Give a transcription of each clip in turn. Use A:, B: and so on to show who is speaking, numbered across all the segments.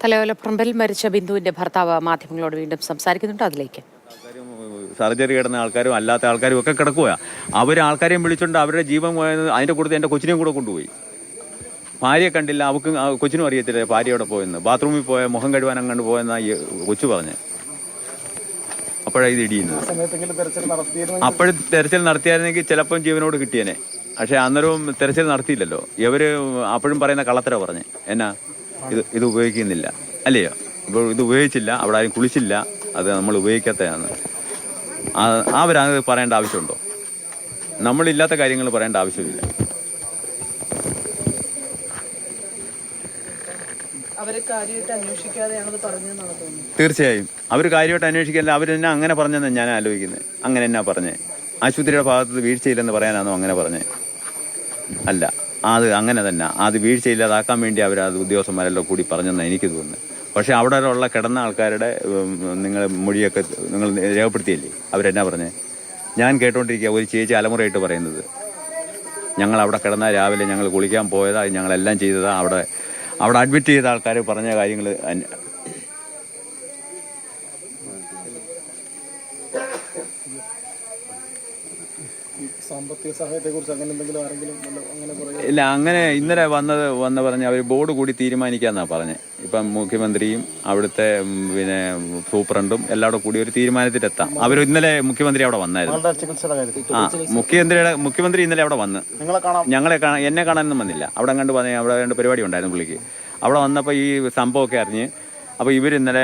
A: തലയോലപ്പറമ്പിൽ മരിച്ച ബിന്ദുവിന്റെ ഭർത്താവ് മാധ്യമങ്ങളോട് വീണ്ടും സംസാരിക്കുന്നുണ്ട്. അതിലേക്ക്
B: സർജറി കിടന്ന ആൾക്കാരും അല്ലാത്ത ആൾക്കാരും ഒക്കെ കിടക്കുക. ആൾക്കാരെയും വിളിച്ചുകൊണ്ട് അവരുടെ ജീവൻ പോയത് അതിന്റെ കൂടെ എന്റെ കൊച്ചിനെയും കൂടെ കൊണ്ടുപോയി. ഭാര്യയെ കണ്ടില്ല, അവർക്ക് കൊച്ചിനും അറിയത്തില്ല ഭാര്യയോടെ പോയെന്ന്. ബാത്റൂമിൽ പോയ മുഖം കഴുകാൻ അങ്ങോട്ട് പോയെന്നാ കൊച്ചു പറഞ്ഞ്. അപ്പോഴാണ് ഇത് ഇടിയുന്നത്. അപ്പോഴും തെരച്ചിൽ നടത്തിയായിരുന്നെങ്കിൽ ചിലപ്പം ജീവനോട് കിട്ടിയേനെ. പക്ഷെ അന്നേരവും തെരച്ചിൽ നടത്തിയില്ലല്ലോ. ഇവര് അപ്പോഴും പറയുന്ന കള്ളത്തര പറഞ്ഞ് എന്നാ ഇത് ഉപയോഗിക്കുന്നില്ല അല്ലയോ, ഇപ്പോൾ ഇത് ഉപയോഗിച്ചില്ല, അവിടെ ആരും കുളിച്ചില്ല, അത് നമ്മൾ ഉപയോഗിക്കാത്തതാണ്. അവരത് പറയേണ്ട ആവശ്യമുണ്ടോ? നമ്മളില്ലാത്ത കാര്യങ്ങൾ പറയേണ്ട ആവശ്യമില്ല. തീർച്ചയായും അവർ കാര്യമായിട്ട് അന്വേഷിക്കാല്ല. അവരെന്നെ അങ്ങനെ പറഞ്ഞെന്ന് ഞാൻ ആലോചിക്കുന്നത്. അങ്ങനെ എന്നാ പറഞ്ഞേ? ആശുപത്രിയുടെ ഭാഗത്ത് വീഴ്ചയില്ലെന്ന് പറയാനാണോ അങ്ങനെ പറഞ്ഞേ? അല്ല, അത് അങ്ങനെ തന്നെ. അത് വീഴ്ചയില്ലാതാക്കാൻ വേണ്ടി അവരത് ഉദ്യോഗസ്ഥന്മാരെല്ലാം കൂടി പറഞ്ഞെന്ന് എനിക്ക് തോന്നുന്നു. പക്ഷെ അവിടെ ഉള്ള കിടന്ന ആൾക്കാരുടെ നിങ്ങൾ മൊഴിയൊക്കെ നിങ്ങൾ രേഖപ്പെടുത്തിയില്ലേ? അവരെന്നാ പറഞ്ഞേ? ഞാൻ കേട്ടോണ്ടിരിക്കുക ഒരു ചേച്ചി അലമുറയായിട്ട് പറയുന്നത്, ഞങ്ങൾ അവിടെ കിടന്ന രാവിലെ ഞങ്ങൾ കുളിക്കാൻ പോയതാ, ഞങ്ങളെല്ലാം ചെയ്തതാ, അവിടെ അഡ്മിറ്റ് ചെയ്ത ആൾക്കാർ പറഞ്ഞ കാര്യങ്ങൾ.
C: സാമ്പത്തിക സഹായത്തെ കുറിച്ച് അങ്ങനെ എന്തെങ്കിലും ആരെങ്കിലും
B: ഇല്ല, അങ്ങനെ ഇന്നലെ വന്ന് പറഞ്ഞ് അവർ ബോർഡ് കൂടി തീരുമാനിക്കാന്നാ പറഞ്ഞത്. ഇപ്പം മുഖ്യമന്ത്രിയും അവിടുത്തെ പിന്നെ സൂപ്രണ്ടും എല്ലാവരും കൂടി ഒരു തീരുമാനത്തിലെത്താം. അവർ ഇന്നലെ മുഖ്യമന്ത്രി അവിടെ വന്നായിരുന്നു. മുഖ്യമന്ത്രി ഇന്നലെ അവിടെ വന്ന് എന്നെ കാണാനൊന്നും വന്നില്ല. അവിടെ കണ്ട് അവിടെ രണ്ട് പരിപാടി ഉണ്ടായിരുന്നു പുള്ളിക്ക്. അവിടെ വന്നപ്പോൾ ഈ സംഭവമൊക്കെ അറിഞ്ഞ് അപ്പോൾ ഇവർ ഇന്നലെ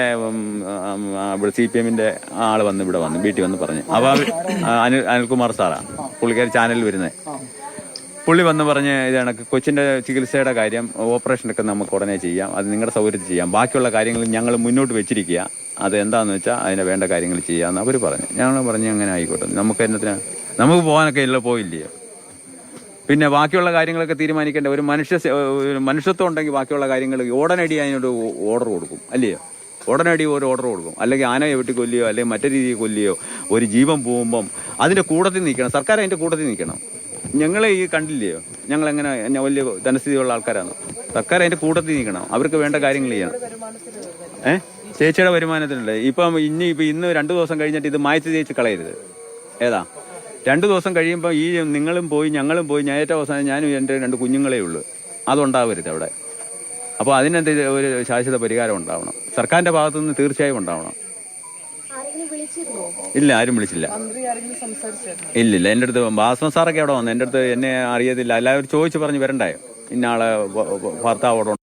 B: ഇവിടെ CPM-ന്റെ ആള് വന്ന് ഇവിടെ വന്ന് വീട്ടിൽ വന്ന് പറഞ്ഞു. അപ്പോൾ അനിൽകുമാർ സാറാണ് പുള്ളിക്കാർ ചാനലിൽ വരുന്നത്. പുള്ളി വന്ന് പറഞ്ഞ് ഇത് കണക്ക് കൊച്ചിന്റെ ചികിത്സയുടെ കാര്യം, ഓപ്പറേഷനൊക്കെ നമുക്ക് ഉടനെ ചെയ്യാം, അത് നിങ്ങളുടെ സൗകര്യത്തിൽ ചെയ്യാം, ബാക്കിയുള്ള കാര്യങ്ങൾ ഞങ്ങൾ മുന്നോട്ട് വെച്ചിരിക്കുക, അത് എന്താണെന്ന് വെച്ചാൽ അതിന് വേണ്ട കാര്യങ്ങൾ ചെയ്യാമെന്ന് അവർ പറഞ്ഞു. ഞങ്ങൾ പറഞ്ഞു അങ്ങനെ ആയിക്കോട്ടെ, നമുക്ക് പോകാനൊക്കെ ഇല്ല, പോയില്ലയോ. പിന്നെ ബാക്കിയുള്ള കാര്യങ്ങളൊക്കെ തീരുമാനിക്കേണ്ട ഒരു മനുഷ്യത്വം ഉണ്ടെങ്കിൽ ബാക്കിയുള്ള കാര്യങ്ങൾ ഉടനടി അതിനൊരു ഓർഡർ കൊടുക്കും അല്ലയോ? ഉടനടി ഒരു ഓർഡർ കൊടുക്കും. അല്ലെങ്കിൽ ആനയെ വെട്ടി കൊല്ലിയോ അല്ലെങ്കിൽ മറ്റു രീതിയിൽ കൊല്ലിയോ ഒരു ജീവൻ പോകുമ്പം അതിന്റെ കൂട്ടത്തിൽ നിൽക്കണം, സർക്കാർ അതിന്റെ കൂട്ടത്തിൽ നിൽക്കണം. ഞങ്ങളെ ഈ കണ്ടില്ലയോ, ഞങ്ങളെങ്ങനെ വലിയ ധനസ്ഥിതിയുള്ള ആൾക്കാരാണ്. സർക്കാർ അതിന്റെ കൂട്ടത്തിൽ നിൽക്കണം, അവർക്ക് വേണ്ട കാര്യങ്ങൾ ചെയ്യണം. ചേച്ചിയുടെ വരുമാനത്തിനുണ്ട്. ഇന്ന് 2 ദിവസം കഴിഞ്ഞിട്ട് ഇത് മായ്ച്ചു തേച്ച് കളയരുത്. ഏതാ 2 ദിവസം കഴിയുമ്പോൾ ഈ നിങ്ങളും പോയി ഞങ്ങളും പോയി, ഞാൻ ഏറ്റവും അവസാനം ഞാനും എൻ്റെ 2 കുഞ്ഞുങ്ങളേ ഉള്ളൂ. അതുണ്ടാവരുത് അവിടെ. അപ്പോൾ അതിനെന്ത് ഒരു ശാശ്വത പരിഹാരം ഉണ്ടാവണം, സർക്കാരിന്റെ ഭാഗത്തുനിന്ന് തീർച്ചയായും ഉണ്ടാവണം. ഇല്ല, ആരും വിളിച്ചില്ല. ഇല്ലില്ല, എൻ്റെ അടുത്ത് ഭാസ്മ സാറൊക്കെ അവിടെ വന്നു. എൻ്റെ അടുത്ത് എന്നെ അറിയത്തില്ല, എല്ലാവരും ചോദിച്ചു പറഞ്ഞ് വരണ്ടായോ, ഇന്നാളെ ഭർത്താവോടെ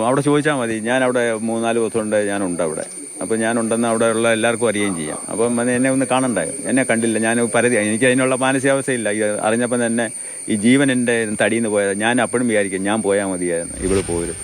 B: അവിടെ ചോദിച്ചാൽ മതി. ഞാൻ അവിടെ 3-4 ദിവസം കൊണ്ട് ഞാനുണ്ട് അവിടെ. അപ്പം ഞാനുണ്ടെന്ന് അവിടെ ഉള്ള എല്ലാവർക്കും അറിയുകയും ചെയ്യാം. അപ്പം എന്നെ ഒന്ന് കാണണ്ടായോ? എന്നെ കണ്ടില്ല. ഞാൻ എനിക്ക് അതിനുള്ള മാനസികാവസ്ഥയില്ല. ഇത് അറിഞ്ഞപ്പം തന്നെ ഈ ജീവൻ എൻ്റെ തടിയിൽ നിന്ന് പോയത്. ഞാൻ അപ്പോഴും വിചാരിക്കും ഞാൻ പോയാൽ മതിയായിരുന്നു, ഇവിടെ പോരും.